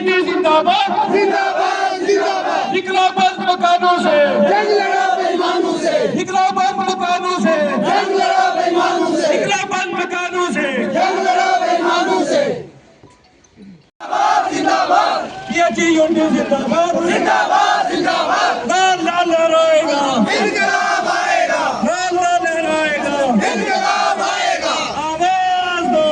Unity जिंदाबाद जिंदाबाद जिंदाबाद। इकलाबाद मकानों से जंग लड़ा बेईमानों से, इकलाबाद मकानों से जंग लड़ा बेईमानों से, इकलाबाद मकानों से जंग लड़ा बेईमानों से। जिंदाबाद जिंदाबाद। पीएचई यूनिटी जिंदाबाद जिंदाबाद जिंदाबाद। लाल लाल लहराएगा, इनकलाब आएगा, लाल लाल लहराएगा, इनकलाब आएगा। आवाज दो,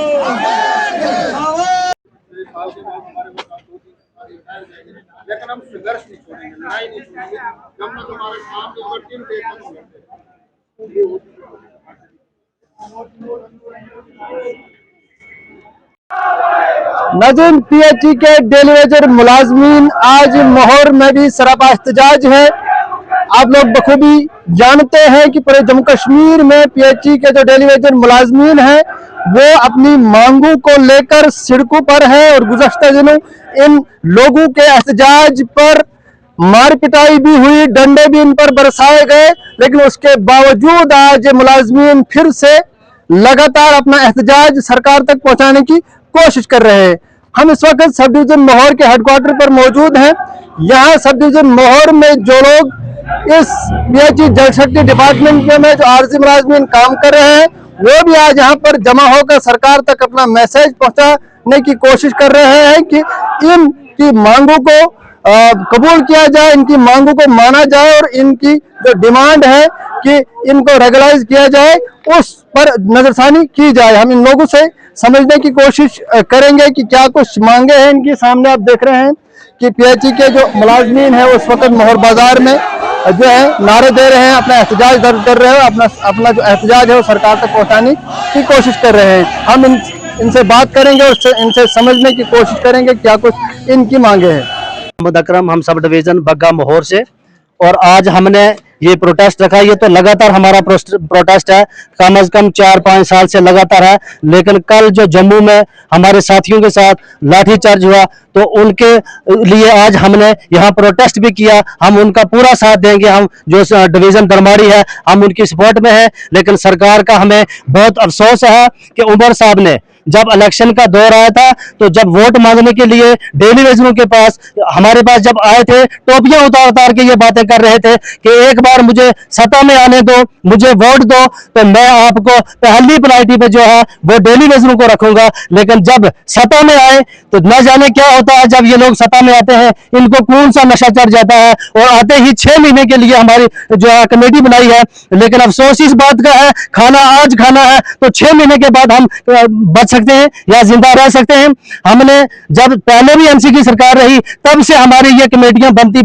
लेकिन हम संघर्ष नहीं छोड़ेंगे, लड़ाई नहीं छोड़ेंगे। जब तक हमारे सामने अगर टीम नाज़रीन, पीएचई के डेली वेजर मुलाजमीन आज मोहर में भी सरापा एहतजाज है। आप लोग बखूबी जानते हैं कि पूरे जम्मू कश्मीर में पीएचई के जो डेली वेजर मुलाजमीन हैं वो अपनी मांगों को लेकर सड़कों पर है और गुज़श्ता दिनों इन लोगों के एहतजाज पर मार पिटाई भी हुई, डंडे भी इन पर बरसाए गए, लेकिन उसके बावजूद आज मुलाजमीन फिर से लगातार अपना एहतजाज सरकार तक पहुंचाने की कोशिश कर रहे हैं। हम इस वक्त सब डिवीजन मोहर के हेडक्वार्टर पर मौजूद हैं। यहाँ सब डिवीजन मोहर में जो लोग इस पीएचई जल शक्ति डिपार्टमेंट में जो आरजी मुलाजमीन काम कर रहे हैं वो भी आज यहाँ पर जमा होकर सरकार तक अपना मैसेज पहुंचाने की कोशिश कर रहे हैं कि इनकी मांगों को कबूल किया जाए, इनकी मांगों को माना जाए और इनकी जो डिमांड है कि इनको रेगुलाइज किया जाए उस पर नजरसानी की जाए। हम इन लोगों से समझने की कोशिश करेंगे कि क्या कुछ मांगे हैं इनकी। सामने आप देख रहे हैं कि पीएचई के जो मुलाजमीन है उस वक्त मोहर बाजार में जो है नारे दे रहे हैं, अपना एहतजाज दर्ज कर रहे हैं, अपना जो एहतजाज है वो सरकार तक पहुंचाने की कोशिश कर रहे हैं। हम इनसे बात करेंगे और इनसे समझने की कोशिश करेंगे क्या कुछ इनकी मांगे हैं। मोहम्मद अकरम, हम सब डिवीजन बग्गा मोहर से, और आज हमने ये प्रोटेस्ट रखा। ये तो लगातार हमारा प्रोटेस्ट है, कम से कम 4-5 साल से लगातार है। लेकिन कल जो जम्मू में हमारे साथियों के साथ लाठीचार्ज हुआ तो उनके लिए आज हमने यहाँ प्रोटेस्ट भी किया। हम उनका पूरा साथ देंगे। हम जो डिवीजन दरमारी है हम उनकी सपोर्ट में है। लेकिन सरकार का हमें बहुत अफसोस है कि उमर साहब ने जब इलेक्शन का दौर आया था तो जब वोट मांगने के लिए डेली वेजरों के पास हमारे पास जब आए थे, टोपियां उतार उतार के ये बातें कर रहे थे कि एक बार मुझे सत्ता में आने दो, मुझे वोट दो, तो मैं आपको पहली प्रायोरिटी पे जो है वो डेली वेजरों को रखूंगा। लेकिन जब सत्ता में आए तो न जाने क्या होता है। जब ये लोग सत्ता में आते हैं इनको कौन सा नशा चढ़ जाता है और आते ही 6 महीने के लिए हमारी जो है कमेटी बनाई है। लेकिन अफसोस इस बात का है, खाना आज खाना है तो 6 महीने के बाद हम बच सकते हैं या जिंदा रह सकते हैं। हमने जब पहले भी एमसी की सरकार रही तब से हमारी ये कमेटियां बनती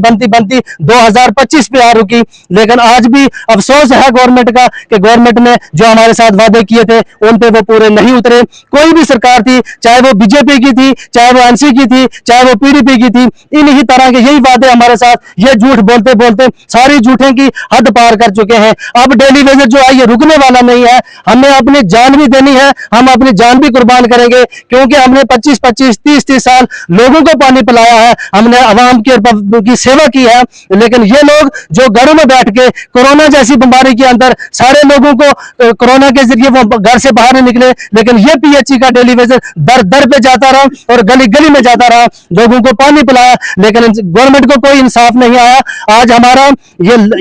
2025 पे आ रुकी। लेकिन आज भी अफसोस है गवर्नमेंट का कि गवर्नमेंट ने जो हमारे साथ वादे किए थे उन पे वो पूरे नहीं उतरे। कोई भी सरकार थी, चाहे वो बीजेपी की थी, चाहे वो एनसी की थी, चाहे वो पीडीपी की थी, इन्हीं तरह के यही वादे हमारे साथ ये झूठ बोलते बोलते सारी झूठे की हद पार कर चुके हैं। अब डेली वेजर जो है ये रुकने वाला नहीं है। हमें अपनी जान भी देनी है, हम अपनी जान भी कुर्बान करेंगे, क्योंकि हमने 25-25, 30-30 साल लोगों को पानी पिलाया है, हमने अवाम की सेवा की है। लेकिन ये लोग जो घरों में बैठ के कोरोना जैसी बीमारी के अंदर सारे लोगों को कोरोना के जरिए वो घर से बाहर नहीं निकले, लेकिन ये पीएचई का डेली वेजर दर दर पे जाता रहा और गली गली में जाता रहा, लोगों को पानी पिलाया, लेकिन गवर्नमेंट को कोई इंसाफ नहीं आया। आज हमारा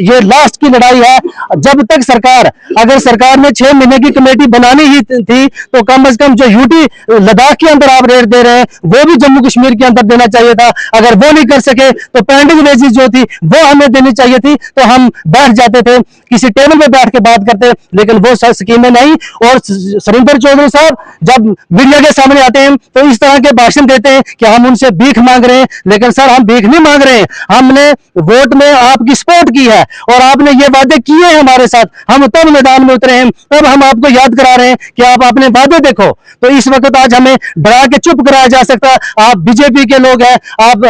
ये लास्ट की लड़ाई है। जब तक सरकार, अगर सरकार ने 6 महीने की कमेटी बनानी ही थी तो कम से कम जो यूटी लद्दाख के अंदर आप रेट दे रहे हैं वो भी जम्मू कश्मीर के अंदर देना चाहिए था। अगर वो नहीं कर सके तो पेंडिंग वेजेस जो थी वो हमें देनी चाहिए थी, तो हम बैठ जाते थे, किसी टेबल पे बैठ के बात करते। लेकिन वो स्कीमें नहीं। और सुरेंद्र चौधरी साहब जब मीडिया के सामने आते हैं तो इस तरह के भाषण देते हैं कि हम उनसे भीख मांग रहे हैं। लेकिन सर, हम भीख नहीं मांग रहे हैं, हमने वोट में आपकी सपोर्ट की है और आपने ये वादे किए हैं हमारे साथ। हम तब मैदान में उतरे हैं, तब हम आपको याद करा रहे हैं कि आप अपने वादे देखो। तो इस वक्त आज हमें डरा के चुप कराया जा सकता। आप बीजेपी के लोग हैं, आप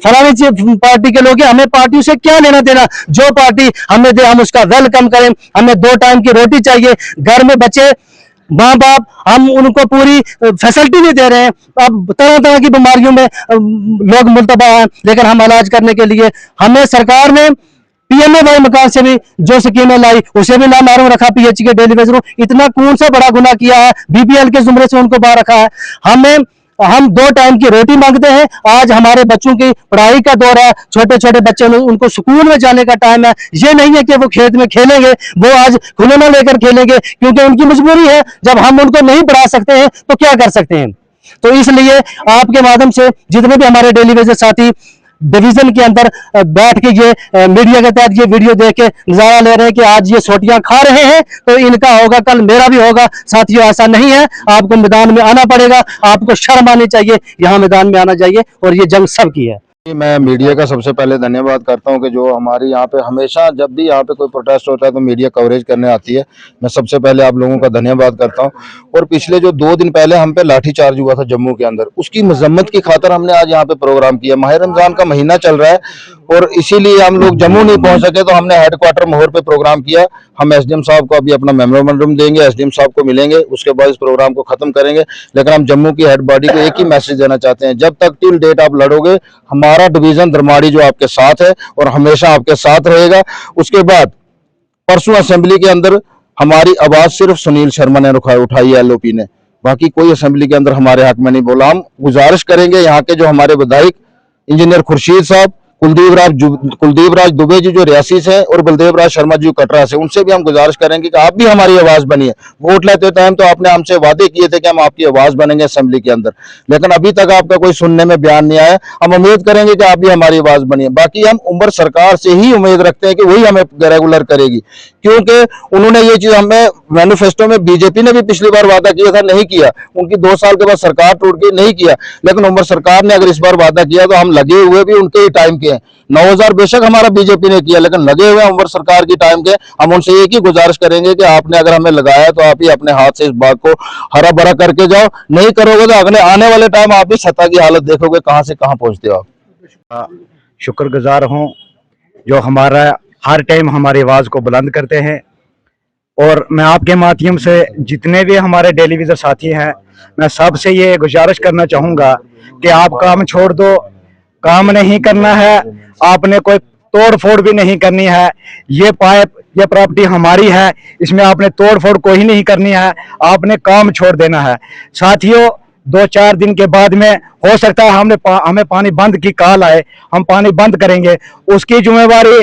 फलानी पार्टी के लोग हैं, हमें पार्टियों से क्या लेना देना। जो पार्टी हमें दे हम उसका वेलकम करें। हमें 2 टाइम की रोटी चाहिए, घर में बच्चे माँ बाप, हम उनको पूरी फैसिलिटी नहीं दे रहे हैं। अब तरह तरह की बीमारियों में लोग मुल्तबा हैं, लेकिन हम इलाज करने के लिए हमें सरकार ने पीएमए मकान से भी जो स्कीमें लाई उसे भी ना मालूम रखा। पीएचई के डेली वेजरों इतना कौन सा बड़ा गुनाह किया है, बीपीएल के जुमरे से उनको बाहर रखा है। हमें हम 2 टाइम की रोटी मांगते हैं। आज हमारे बच्चों की पढ़ाई का दौर है, छोटे छोटे बच्चे, उनको स्कूल में जाने का टाइम है। ये नहीं है कि वो खेत में खेलेंगे, वो आज खिलौना लेकर खेलेंगे, क्योंकि उनकी मजबूरी है। जब हम उनको नहीं पढ़ा सकते हैं तो क्या कर सकते हैं। तो इसलिए आपके माध्यम से जितने भी हमारे डेली वेजर साथी डिवीजन के अंदर बैठ के ये मीडिया के तहत ये वीडियो देख के नजारा ले रहे हैं कि आज ये सोटियां खा रहे हैं तो इनका होगा, कल मेरा भी होगा। साथियों, ऐसा नहीं है। आपको मैदान में आना पड़ेगा, आपको शर्म आनी चाहिए, यहाँ मैदान में आना चाहिए, और ये जंग सबकी है। मैं मीडिया का सबसे पहले धन्यवाद करता हूं कि जो हमारे यहाँ पे हमेशा जब भी यहाँ पे कोई प्रोटेस्ट होता है तो मीडिया कवरेज करने आती है। मैं सबसे पहले आप लोगों का धन्यवाद करता हूं। और पिछले जो 2 दिन पहले हम पे लाठीचार्ज हुआ था जम्मू के अंदर, उसकी मजम्मत की खातर हमने आज यहाँ पे प्रोग्राम किया। माह रमजान का महीना चल रहा है और इसीलिए हम लोग जम्मू नहीं पहुंच सके तो हमने हेडक्वार्टर मोहर पे प्रोग्राम किया। हम एसडीएम साहब को अभी अपना मेमोरेंडम देंगे, एसडीएम साहब को मिलेंगे, उसके बाद इस प्रोग्राम को खत्म करेंगे। लेकिन हम जम्मू की हेड बॉडी को एक ही मैसेज देना चाहते हैं, जब तक टिल डेट आप लड़ोगे, हमारा डिवीजन धर्माड़ी जो आपके साथ है और हमेशा आपके साथ रहेगा। उसके बाद परसों असेंबली के अंदर हमारी आवाज सिर्फ सुनील शर्मा ने उठाई है, एलओपी ने, बाकी कोई असेंबली के अंदर हमारे हक में नहीं बोला। हम गुजारिश करेंगे यहाँ के जो हमारे विधायक इंजीनियर खुर्शीद साहब, कुलदीप राज दुबे जी जो रियासी से और बलदेव राज शर्मा जी कटरा से, उनसे भी हम गुजारिश करेंगे कि आप भी हमारी आवाज बनिए। वोट लेते टाइम तो आपने हमसे वादे किए थे कि हम आपकी आवाज बनेंगे असेंबली के अंदर, लेकिन अभी तक आपका कोई सुनने में बयान नहीं आया। हम उम्मीद करेंगे कि आप भी हमारी आवाज बनिए। बाकी हम उम्र सरकार से ही उम्मीद रखते हैं कि वही हमें रेगुलर करेगी, क्योंकि उन्होंने ये चीज हमें मैनिफेस्टो में, बीजेपी ने भी पिछली बार वादा किया था, नहीं किया। उनकी 2 साल के बाद सरकार टूट गई, नहीं किया। लेकिन उम्र सरकार ने अगर इस बार वादा किया तो हम लगे हुए भी उनके ही टाइम के हैं। 9000 बेशक हमारा बीजेपी ने किया, लेकिन लगे हुए उम्र सरकार की टाइम के। हम उनसे एक ही गुजारिश करेंगे कि आपने अगर हमें लगाया तो आप ही अपने हाथ से इस बाग को हरा भरा करके जाओ। नहीं करोगे तो अगले आने वाले टाइम आप भी सत्ता की हालत देखोगे, कहां से कहां पहुंचते हो आप। शुक्रगुजार हूं जो हमारा हर टाइम हमारी आवाज को बुलंद करते हैं। और मैं आपके माध्यम से जितने भी हमारे डेली विजर साथी हैं, मैं सबसे ये गुजारिश करना चाहूंगा कि आप काम छोड़ दो, काम नहीं करना है, आपने कोई तोड़ फोड़ भी नहीं करनी है। ये पाइप, ये प्रॉपर्टी हमारी है, इसमें आपने तोड़ फोड़ कोई नहीं करनी है, आपने काम छोड़ देना है। साथियों, 2-4 दिन के बाद में हो सकता है हमें पानी बंद की कॉल आए, हम पानी बंद करेंगे। उसकी जिम्मेवारी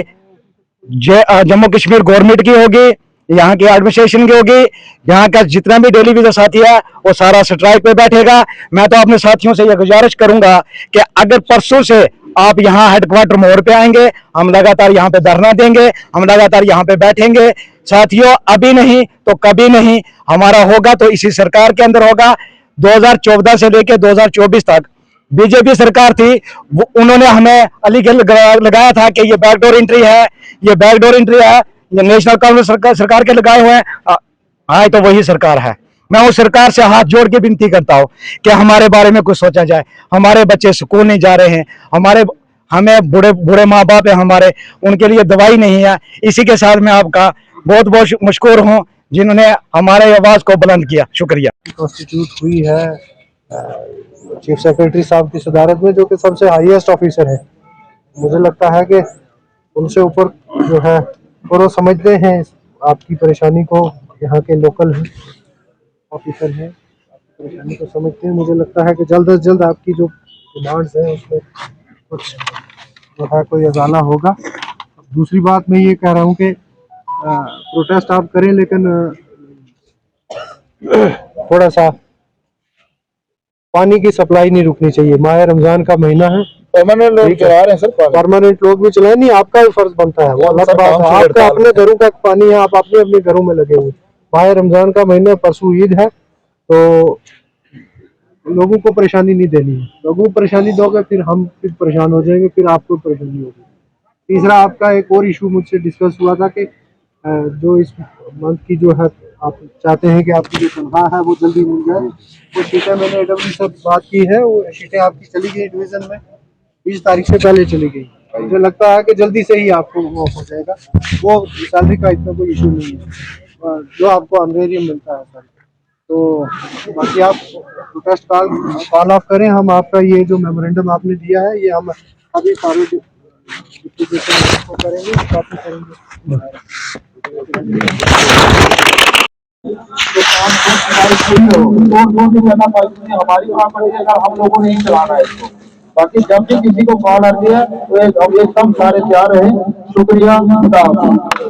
जम्मू कश्मीर गवर्नमेंट की होगी, यहाँ की एडमिनिस्ट्रेशन की होगी। यहाँ का जितना भी डेली विजर साथी है वो सारा स्ट्राइक पे बैठेगा। मैं तो अपने साथियों से ये गुजारिश करूंगा कि अगर परसों से आप यहाँ हेडक्वार्टर मोड़ पे आएंगे, हम लगातार यहाँ पे धरना देंगे, हम लगातार यहाँ पे बैठेंगे। साथियों, अभी नहीं तो कभी नहीं, हमारा होगा तो इसी सरकार के अंदर होगा। 2014 से लेकर 2024 तक बीजेपी सरकार थी, उन्होंने हमें अलीगढ़ लगाया था कि ये बैकडोर एंट्री है, ये बैकडोर एंट्री है, ये नेशनल कांग्रेस सरकार के लगाए हुए हैं। हाँ, तो वही सरकार है। मैं उस सरकार से हाथ जोड़ के विनती करता हूँ कि हमारे बारे में कुछ सोचा जाए। हमारे बच्चे स्कूल नहीं जा रहे हैं, हमें बूढ़े माँ बाप है हमारे, उनके लिए दवाई नहीं है। इसी के साथ मैं आपका बहुत बहुत मशकूर हूँ जिन्होंने हमारे आवाज को बुलंद किया। शुक्रिया। कॉन्स्टिट्यूट हुई है चीफ सेक्रेटरी साहब की सदारत में, जो कि सबसे हाईएस्ट ऑफिसर है। मुझे लगता है कि उनसे ऊपर जो है वो समझते हैं आपकी परेशानी को। यहाँ के लोकल हैं, ऑफिसर हैं, परेशानी को समझते हैं। मुझे लगता है कि जल्द से जल्द आपकी जो डिमांड्स हैं उसमें कुछ जो है कोई अजाला होगा। दूसरी बात मैं ये कह रहा हूँ कि प्रोटेस्ट आप करें, लेकिन थोड़ा सा पानी की सप्लाई नहीं रुकनी चाहिए। माह रमजान का महीना है, परमानेंट लोग चला रहे हैं सर, परमानेंट लोग भी चलाए, नहीं आपका भी फर्ज बनता है, वो अलग बात है। आपका अपने घरों का पानी है, आप अपने अपने घरों में लगे हुए। माह रमजान का महीना, परसों ईद है, तो लोगों को परेशानी नहीं देनी है। लोगों को परेशानी दोगे फिर हम फिर परेशान हो जाएंगे, फिर आपको परेशानी होगी। तीसरा, आपका एक और इशू मुझसे डिस्कस हुआ था कि जो इस मंथ की जो है आप चाहते हैं कि आपकी जो तनख्वाह है वो जल्दी मिल जाए। वो शीटें मैंने एडब्ल्यू से बात की है, वो शीटें आपकी चली गई डिवीजन में 20 तारीख से पहले चली गई। मुझे लगता है कि जल्दी से ही आपको वो हो जाएगा। वो सैलरी का इतना कोई इशू नहीं है, जो आपको ऑनरेरियम मिलता है सर। तो बाकी आप प्रोटेस्ट कॉल ऑफ करें। हम आपका ये जो मेमोरेंडम आपने दिया है, ये हम अभी सारे करेंगे, कॉपी करेंगे। हमारी प्रॉपर्टी अगर हम लोगों ने ही चलाना है इसको। बाकी जब भी किसी को कॉल आती है तो एकदम सारे तैयार रहे। शुक्रिया। खुदा हाफिज़।